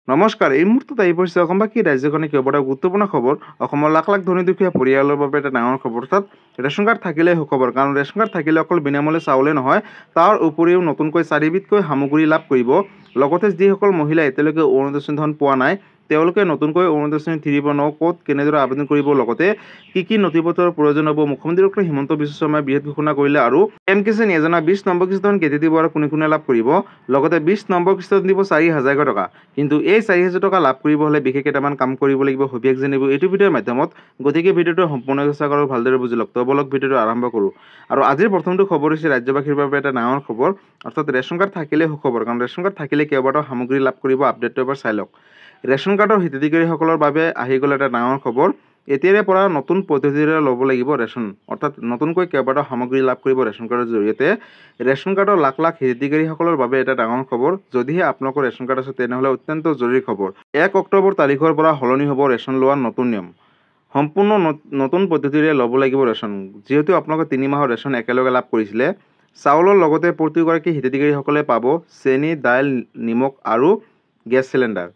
নমস্কাৰ। এই মুহূৰ্তত আহি পৰিছে অসমবাসী ৰাজ্যখনে কেইবাটাও গুৰুত্বপূৰ্ণ খবৰ। অসমৰ লাখ লাখ ধনী দুখীয়া পৰিয়ালৰ বাবে এটা ডাঙৰ খবৰ, অৰ্থাৎ ৰেচন কাৰ্ড থাকিলেই সুখবৰ। কাৰণ ৰেচন কাৰ্ড থাকিলে অকল বিনামূল্যে চাউলেই নহয়, তাৰ উপৰিও নতুনকৈ 4বিধকৈ সামগ্ৰী লাভ কৰিব। লগতে যিসকল মহিলাই এতিয়ালৈকে অৰুণোদয় ধন পোৱা নাই, তেওঁলোকে নতুনকৈ অৰুণোদয় 3.9 ক'ত কেনেদৰে আবেদন কৰিব, লগতে কি নথিপত্ৰৰ প্ৰয়োজন হ'ব, মুখ্যমন্ত্ৰী ডক্টৰ হিমন্ত বিশ্ব শৰ্মাই বৃহৎ ঘোষণা কৰিলে। আৰু PM কিষাণ যোজনা 20 নম্বৰ কিস্তি ধন কেতিয়া দিব আৰু কোনে লাভ কৰিব। লগতে 20 নম্বৰ কিস্তি দিব 4,000 টকা। কিন্তু এই 4,000 টকা লাভ কৰিব হ'লে বিশেষ কেইটামান কাম কৰিব লাগিব, সবিশেষ জানিব এইটো ভিডিঅ'ৰ মাধ্যমত। গতিকে ভিডিঅ'টো সম্পূৰ্ণ চেষ্টা কৰক, ভালদৰে বুজি লওক। তো বলক ভিডিঅ'টো আৰম্ভ কৰোঁ। আৰু আজিৰ প্ৰথমটো খবৰ হৈছে ৰাজ্যবাসীৰ বাবে এটা ডাঙৰ খবৰ, অৰ্থাৎ ৰেচন কাৰ্ড থাকিলে সুখবৰ। কাৰণ ৰেচন কাৰ্ড থাকিলে কেইবাটাও সামগ্ৰী লাভ কৰিব। আপডেটটো এবাৰ চাই লওক। ৰেচন কাৰ্ডৰ হিতাধিকাৰীসকলৰ বাবে আহি গ'ল এটা ডাঙৰ খবৰ। এতিয়াৰে পৰা নতুন পদ্ধতিৰে ল'ব লাগিব ৰেচন, অৰ্থাৎ নতুনকৈ কেইবাটাও সামগ্ৰী লাভ কৰিব ৰেচন কাৰ্ডৰ জৰিয়তে। ৰেচন কাৰ্ডৰ লাখ লাখ হিতাধিকাৰীসকলৰ বাবে এটা ডাঙৰ খবৰ। যদিহে আপোনালোকৰ ৰেচন কাৰ্ড আছে তেনেহ'লে অত্যন্ত জৰুৰী খবৰ। 1 অক্টোবৰ তাৰিখৰ পৰা সলনি হ'ব ৰেচন লোৱাৰ নতুন নিয়ম। সম্পূৰ্ণ নতুন পদ্ধতিৰে ল'ব লাগিব ৰেচন। যিহেতু আপোনালোকে 3 মাহৰ ৰেচন একেলগে লাভ কৰিছিলে, চাউলৰ লগতে প্ৰতিগৰাকী হিতাধিকাৰীসকলে পাব চেনি, দাইল, নিমখ আৰু গেছ চিলিণ্ডাৰ।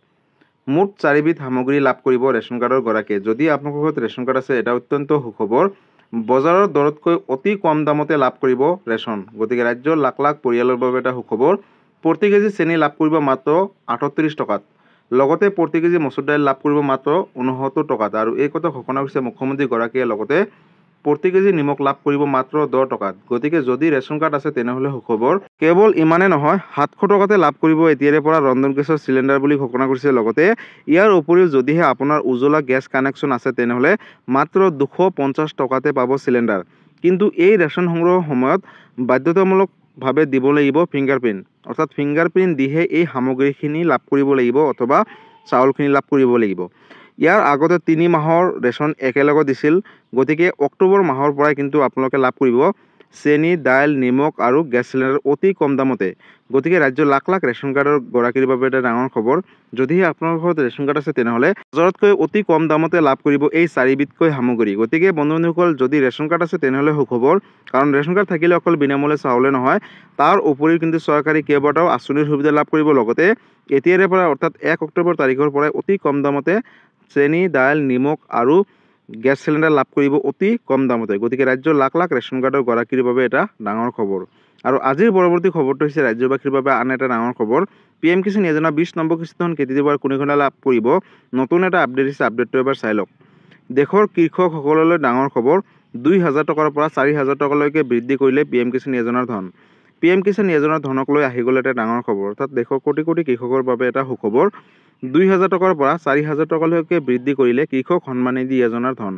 মুঠ 4বিধ সামগ্ৰী লাভ কৰিব ৰেচন কাৰ্ডৰ গৰাকীয়ে। যদি আপোনালোকৰ ঘৰত ৰেচন কাৰ্ড আছে, এটা অত্যন্ত সুখবৰ। বজাৰৰ দৰতকৈ অতি কম দামতে লাভ কৰিব ৰেচন। গতিকে ৰাজ্যৰ লাখ লাখ পৰিয়ালৰ বাবে এটা সুখবৰ। প্ৰতি কেজি চেনি লাভ কৰিব মাত্ৰ 38 টকাত। লগতে প্ৰতি কেজি মচুৰ দাইল লাভ কৰিব মাত্ৰ 69 টকাত। আৰু এই কথা ঘোষণা কৰিছে মুখ্যমন্ত্ৰীগৰাকীয়ে। লগতে প্ৰতি কেজি নিমখ লাভ কৰিব মাত্ৰ 10 টকাত। গতিকে যদি ৰেচন কাৰ্ড আছে তেনেহ'লে সুখবৰ। কেৱল ইমানেই নহয়, 700 টকাতে লাভ কৰিব এতিয়াৰে পৰা ৰন্ধন গেছৰ চিলিণ্ডাৰ বুলি ঘোষণা কৰিছে। লগতে ইয়াৰ উপৰিও যদিহে আপোনাৰ উজ্জ্বলা গেছ কানেকশ্যন আছে তেনেহ'লে মাত্ৰ 250 টকাতে পাব চিলিণ্ডাৰ। কিন্তু এই ৰেচন সংগ্ৰহৰ সময়ত বাধ্যতামূলকভাৱে দিব লাগিব ফিংগাৰপ্ৰিণ্ট, অৰ্থাৎ ফিংগাৰপ্ৰিণ্ট দিহে এই সামগ্ৰীখিনি লাভ কৰিব লাগিব অথবা চাউলখিনি লাভ কৰিব লাগিব। ইয়াৰ আগতে 3 মাহৰ ৰেচন একেলগে দিছিল। গতিকে অক্টোবৰ মাহৰ পৰাই কিন্তু আপোনালোকে লাভ কৰিব চেনি, দাইল, নিমখ আৰু গেছ চিলিণ্ডাৰ অতি কম দামতে। গতিকে ৰাজ্যৰ লাখ লাখ ৰেচন কাৰ্ডৰ গৰাকীৰ বাবে এটা ডাঙৰ খবৰ। যদিহে আপোনালোকৰ ঘৰত ৰেচন কাৰ্ড আছে তেনেহ'লে বজাৰতকৈ অতি কম দামতে লাভ কৰিব এই 4বিধকৈ সামগ্ৰী। গতিকে বন্ধু-বান্ধৱীসকল, যদি ৰেচন কাৰ্ড আছে তেনেহ'লে সুখবৰ। কাৰণ ৰেচন কাৰ্ড থাকিলে অকল বিনামূল্যে চাউলে নহয়, তাৰ উপৰিও কিন্তু চৰকাৰী কেইবাটাও আঁচনিৰ সুবিধা লাভ কৰিব। লগতে এতিয়াৰে পৰা অৰ্থাৎ 1 অক্টোবৰ তাৰিখৰ পৰাই অতি কম দামতে চেনি, দাইল, নিমখ আৰু গেছ চিলিণ্ডাৰ লাভ কৰিব অতি কম দামতে। গতিকে ৰাজ্যৰ লাখ লাখ ৰেচন কাৰ্ডৰ গৰাকীৰ বাবে এটা ডাঙৰ খবৰ। আৰু আজিৰ পৰৱৰ্তী খবৰটো হৈছে ৰাজ্যবাসীৰ বাবে আন এটা ডাঙৰ খবৰ। PM কিষাণ যোজনা 20 নম্বৰ কিস্তি ধন কেতিয়া দিব আৰু কোনে লাভ কৰিব, নতুন এটা আপডেট দিছে। আপডেটটো এবাৰ চাই লওক। দেশৰ কৃষকসকললৈ ডাঙৰ খবৰ। 2,000 টকাৰ পৰা 4,000 টকালৈকে বৃদ্ধি কৰিলে PM কিষাণ যোজনাৰ ধন। PM কিষাণ যোজনাৰ ধনক লৈ আহি গ'ল এটা ডাঙৰ খবৰ, অৰ্থাৎ দেশৰ কোটি কোটি কৃষকৰ বাবে এটা সুখবৰ। 2,000 টকাৰ পৰা 4,000 টকালৈকে বৃদ্ধি কৰিলে কৃষক সন্মান নিধি যোজনাৰ ধন।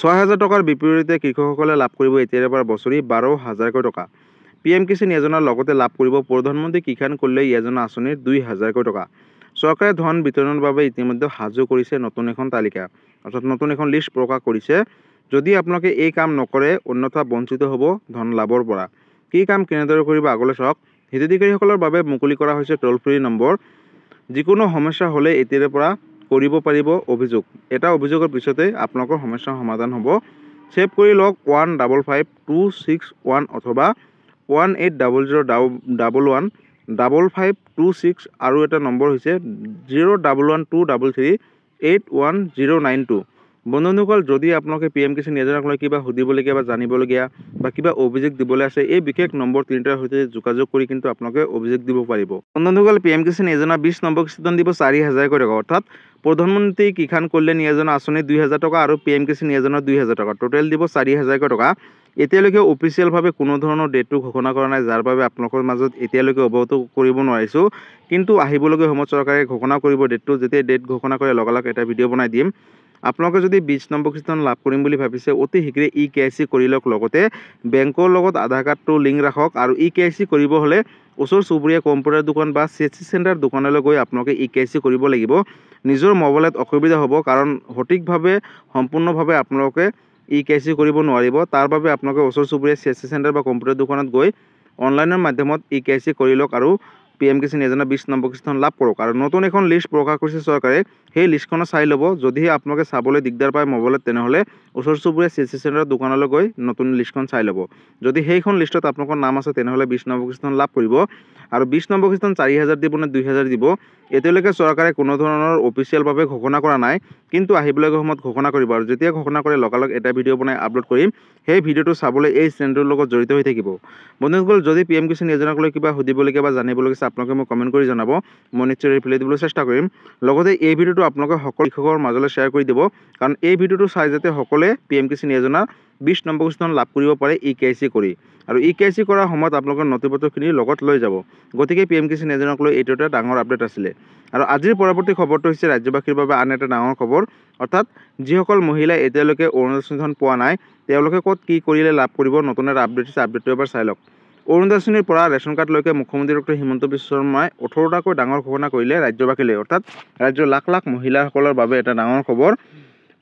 6,000 টকাৰ বিপৰীতে কৃষকসকলে লাভ কৰিব এতিয়াৰে পৰা বছৰি 12,000 টকা। PM কিষাণ যোজনাৰ লগতে লাভ কৰিব প্ৰধানমন্ত্ৰী কিষাণ কল্যাণ যোজনা আঁচনিৰ 2,000 টকা। চৰকাৰে ধন বিতৰণৰ বাবে ইতিমধ্যে সাজু কৰিছে নতুন এখন তালিকা, অৰ্থাৎ নতুন এখন লিষ্ট প্ৰকাশ কৰিছে। যদি আপোনালোকে এই কাম নকৰে, অন্যথা বঞ্চিত হ'ব ধন লাভৰ পৰা। কি কাম কেনেদৰে কৰিব আগলৈ চাওক। হিতাধিকাৰীসকলৰ বাবে মুকলি কৰা হৈছে টোল ফ্ৰী নম্বৰ। যিকোনো সমস্যা হ'লে এতিয়াৰে পৰা কৰিব পাৰিব অভিযোগ। এটা অভিযোগৰ পিছতে আপোনালোকৰ সমস্যাৰ সমাধান হ'ব। ছেভ কৰি লওক 155261 অথবা 1800115526 আৰু এটা নম্বৰ হৈছে 01123381092। বন্ধুসকল, যদি আপোনালোকে PM কিষাণ যোজনাক লৈ কিবা সুধিবলগীয়া বা জানিবলগীয়া বা কিবা অভিযোগ দিবলৈ আছে, এই বিশেষ নম্বৰ 3টাৰ সৈতে যোগাযোগ কৰি কিন্তু আপোনালোকে অভিযোগ দিব পাৰিব। বন্ধুসকল, PM কিষাণ যোজনা 20 নম্বৰ কিস্তি ধন দিব 4,000 টকা, অৰ্থাৎ প্ৰধানমন্ত্ৰী কিষাণ কল্যাণ যোজনা আঁচনি 2,000 টকা আৰু PM কিষাণ যোজনা 2,000 টকা, টোটেল দিব 4,000 টকা। এতিয়ালৈকে অফিচিয়েলভাৱে কোনো ধৰণৰ ডেটটো ঘোষণা কৰা নাই, যাৰ বাবে আপোনালোকৰ মাজত এতিয়ালৈকে অৱগত কৰিব নোৱাৰিছোঁ। কিন্তু আহিবলগীয়া সময়ত চৰকাৰে ঘোষণা কৰিব ডেটটো। যেতিয়া ডেট ঘোষণা কৰে লগে লগে এটা ভিডিঅ' বনাই দিম। আপোনালোকে যদি 20 নম্বৰ কিস্তি ধন লাভ কৰিম বুলি ভাবিছে, অতি শীঘ্ৰে EKYC কৰি লওক। লগতে বেংকৰ লগত আধাৰ কাৰ্ডটো লিংক ৰাখক। আৰু EKYC কৰিব হ'লে ওচৰ চুবুৰীয়া কম্পিউটাৰ দোকান বা CSC চেণ্টাৰ দোকানলৈ গৈ আপোনালোকে EKYC কৰিব লাগিব। নিজৰ মোবাইলত অসুবিধা হ'ব, কাৰণ সঠিকভাৱে সম্পূৰ্ণভাৱে আপোনালোকে EKYC কৰিব নোৱাৰিব। তাৰ বাবে আপোনালোকে ওচৰ চুবুৰীয়া CSC চেণ্টাৰ বা কম্পিউটাৰ দোকানত গৈ অনলাইনৰ মাধ্যমত EKYC কৰি লওক আৰু PM কিষাণ যোজনা 20 নম্বৰ কিস্তিখন লাভ কৰক। আৰু নতুন এখন লিষ্ট প্ৰকাশ কৰিছে চৰকাৰে, সেই লিষ্টখন চাই ল'ব। যদিহে আপোনালোকে চাবলৈ দিগদাৰ পায় মোবাইলত, তেনেহ'লে ওচৰ চুবুৰীয়া CSC চেণ্টাৰৰ দোকানলৈ গৈ নতুন লিষ্টখন চাই ল'ব। যদি সেইখন লিষ্টত আপোনালোকৰ নাম আছে, তেনেহ'লে 20 নম্বৰ কিস্তিখন লাভ কৰিব। আৰু 20 নম্বৰ কিস্তিখন 4,000 দিব নে 2,000 দিব, এতিয়ালৈকে চৰকাৰে কোনো ধৰণৰ অফিচিয়েলভাৱে ঘোষণা কৰা নাই, কিন্তু আহিবলগীয়া সময়ত ঘোষণা কৰিব। আৰু যেতিয়া ঘোষণা কৰে লগালগ এটা ভিডিঅ' বনাই আপলোড কৰিম। সেই ভিডিঅ'টো চাবলৈ এই চেনেলটোৰ লগত জড়িত হৈ থাকিব। বন্ধুসকল, যদি PM কিষাণ যোজনাক লৈ কিবা সুধিবলগীয়া বা জানিবলগীয়া আছে, আপোনালোকে মোক কমেণ্ট কৰি জনাব। মই নিশ্চয় ৰিপ্লাই দিবলৈ চেষ্টা কৰিম। লগতে এই ভিডিঅ'টো আপোনালোকে সকলো কৃষকৰ মাজলৈ শ্বেয়াৰ কৰি দিব, কাৰণ এই ভিডিঅ'টো চাই যাতে সকলোৱে PM কিষাণ যোজনা 20 নম্বৰ কিস্তিখন লাভ কৰিব পাৰে EKYC কৰি। আৰু EKYC কৰাৰ সময়ত আপোনালোকৰ নথিপত্ৰখিনি লগত লৈ যাব। গতিকে PM কিষাণ যোজনাক লৈ এইটো এটা ডাঙৰ আপডেট আছিলে। আৰু আজিৰ পৰৱৰ্তী খবৰটো হৈছে ৰাজ্যবাসীৰ বাবে আন এটা ডাঙৰ খবৰ, অৰ্থাৎ যিসকল মহিলাই এতিয়ালৈকে অৰুণোদয় আঁচনিখন পোৱা নাই, তেওঁলোকে ক'ত কি কৰিলে লাভ কৰিব, নতুন এটা আপডেট আছে। আপডেটটো এবাৰ চাই লওক। অৰুণোদয় আঁচনিৰ পৰা ৰেচন কাৰ্ডলৈকে মুখ্যমন্ত্ৰী ডক্টৰ হিমন্ত বিশ্ব শৰ্মাই 18টাকৈ ডাঙৰ ঘোষণা কৰিলে ৰাজ্যবাসীলৈ, অৰ্থাৎ ৰাজ্যৰ লাখ লাখ মহিলাসকলৰ বাবে এটা ডাঙৰ খবৰ।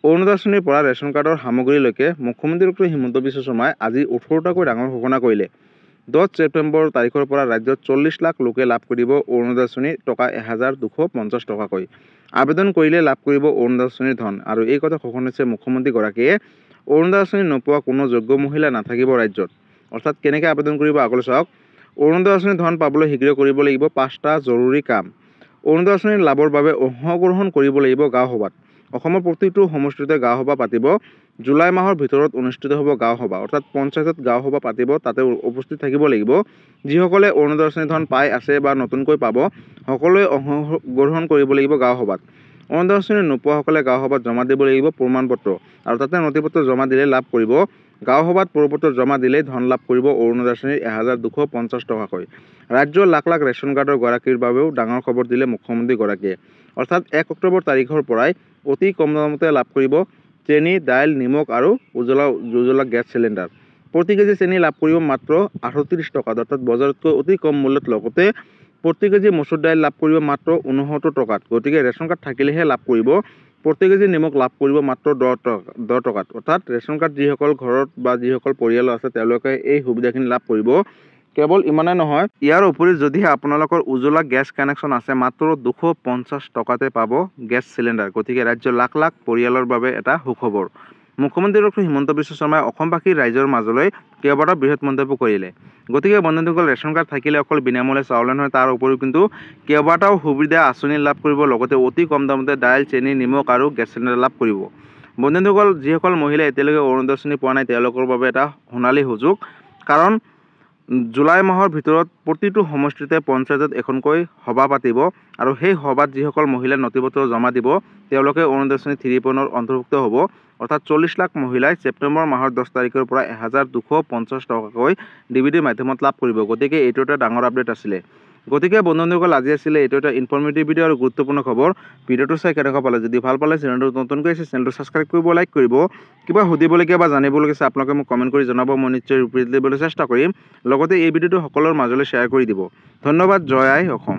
অৰুণোদয় আঁচনিৰ পৰা ৰেচন কাৰ্ডৰ সামগ্ৰীলৈকে মুখ্যমন্ত্ৰী ডক্টৰ হিমন্ত বিশ্ব শৰ্মাই আজি 18টাকৈ ডাঙৰ ঘোষণা কৰিলে। 10 ছেপ্টেম্বৰ তাৰিখৰ পৰা ৰাজ্যত 40 লাখ লোকে লাভ কৰিব অৰুণোদয় আঁচনিৰ টকা 1,250 টকাকৈ। আবেদন কৰিলে লাভ কৰিব অৰুণোদয় আঁচনিৰ ধন। আৰু এই কথা ঘোষণা কৰিছে মুখ্যমন্ত্ৰীগৰাকীয়ে। অৰুণোদয় আঁচনি নোপোৱা কোনো যোগ্য মহিলা নাথাকিব ৰাজ্যত। অৰ্থাৎ কেনেকৈ আবেদন কৰিব আগলৈ চাওক। অৰুণোদয় আঁচনিৰ ধন পাবলৈ শীঘ্ৰে কৰিব লাগিব 5টা জৰুৰী কাম। অৰুণোদয় আঁচনিৰ লাভৰ বাবে অংশগ্ৰহণ কৰিব লাগিব গাঁও সভাত। অসমৰ প্ৰতিটো সমষ্টিতে গাঁও সভা পাতিব। জুলাই মাহৰ ভিতৰত অনুষ্ঠিত হ'ব গাঁও সভা, অৰ্থাৎ পঞ্চায়তত গাঁও সভা পাতিব, তাতে উপস্থিত থাকিব লাগিব। যিসকলে অৰুণোদয় আঁচনিৰ ধন পাই আছে বা নতুনকৈ পাব, সকলোৱে অংশগ্ৰহণ কৰিব লাগিব গাঁও সভাত। অৰুণোদয় আঁচনি নোপোৱাসকলে গাঁও সভাত জমা দিব লাগিব প্ৰমাণপত্ৰ, আৰু তাতে নথিপত্ৰ জমা দিলে লাভ কৰিব। গাঁও সভাত প্ৰপত্ৰ জমা দিলেই ধন লাভ কৰিব অৰুণোদয় আঁচনিৰ 1,250 টকাকৈ। ৰাজ্যৰ লাখ লাখ ৰেচন কাৰ্ডৰ গৰাকীৰ বাবেও ডাঙৰ খবৰ দিলে মুখ্যমন্ত্ৰীগৰাকীয়ে। অৰ্থাৎ 1 অক্টোবৰ তাৰিখৰ পৰাই অতি কম দামতে লাভ কৰিব চেনি, দাইল, নিমখ আৰু উজ্জ্বলা গেছ চিলিণ্ডাৰ। প্ৰতি কেজি চেনি লাভ কৰিব মাত্ৰ 38 টকাত, অৰ্থাৎ বজাৰতকৈ অতি কম মূল্যত। লগতে প্ৰতি কেজি মচুৰ দাইল লাভ কৰিব মাত্ৰ 69 টকাত। গতিকে ৰেচন কাৰ্ড থাকিলেহে লাভ কৰিব। প্ৰতি কেজি নিমখ লাভ কৰিব মাত্ৰ 10 টকাত। অৰ্থাৎ ৰেচন কাৰ্ড যিসকল ঘৰত বা যিসকল পৰিয়াল আছে, তেওঁলোকে এই সুবিধাখিনি লাভ কৰিব। কেৱল ইমানেই নহয়, ইয়াৰ উপৰি যদিহে আপোনালোকৰ উজ্জ্বলা গেছ কানেকশ্যন আছে, মাত্ৰ 250 টকাতে পাব গেছ চিলিণ্ডাৰ। গতিকে ৰাজ্যৰ লাখ লাখ পৰিয়ালৰ বাবে এটা সুখবৰ। মুখ্যমন্ত্ৰী ডক্টৰ হিমন্ত বিশ্ব শৰ্মাই অসমবাসী ৰাইজৰ মাজলৈ কেইবাটাও বৃহৎ মন্তব্য কৰিলে। গতিকে বন্ধুসকল, ৰেচন কাৰ্ড থাকিলে অকল বিনামূলীয়া চাউলে নহয়, তাৰ উপৰিও কিন্তু কেইবাটাও সুবিধা আঁচনি লাভ কৰিব। লগতে অতি কম দামতে দাইল, চেনি, নিমখ আৰু গেছ চিলিণ্ডাৰ লাভ কৰিব। বন্ধুসকল, যিসকল মহিলাই এতিয়ালৈকে অৰুণোদয় আঁচনি পোৱা নাই, তেওঁলোকৰ বাবে এটা সোণালী সুযোগ। কাৰণ জুলাই মাহৰ ভিতৰত প্ৰতিটো সমষ্টিতে পঞ্চায়তত এখনকৈ সভা পাতিব, আৰু সেই সভাত যিসকল মহিলাই নথিপত্ৰ জমা দিব, তেওঁলোকে অৰুণোদয় আঁচনি 3.0 অন্তৰ্ভুক্ত হ'ব। অৰ্থাৎ 40 লাখ মহিলাই ছেপ্টেম্বৰ মাহৰ 10 তাৰিখৰ পৰা 1,250 টকাকৈ DBTৰ মাধ্যমত লাভ কৰিব। গতিকে এইটো এটা ডাঙৰ আপডেট আছিলে। গতিকে বন্ধুসকল, আজি আছিলে এইটো এটা ইনফৰ্মেটিভ ভিডিঅ' আৰু গুৰুত্বপূৰ্ণ খবৰ। ভিডিঅ'টো চাই কেনেকুৱা পালে? যদি ভাল পালে, চেনেলটো নতুনকৈ আছে, চেনেলটো ছাবস্ক্ৰাইব কৰিব, লাইক কৰিব। কিবা সুধিবলগীয়া বা জানিবলগীয়া আছে, আপোনালোকে মোক কমেণ্ট কৰি জনাব। মই নিশ্চয় ৰিপ্লাই দিবলৈ চেষ্টা কৰিম। লগতে এই ভিডিঅ'টো সকলোৰে মাজলৈ শ্বেয়াৰ কৰি দিব। ধন্যবাদ। জয় আই অসম।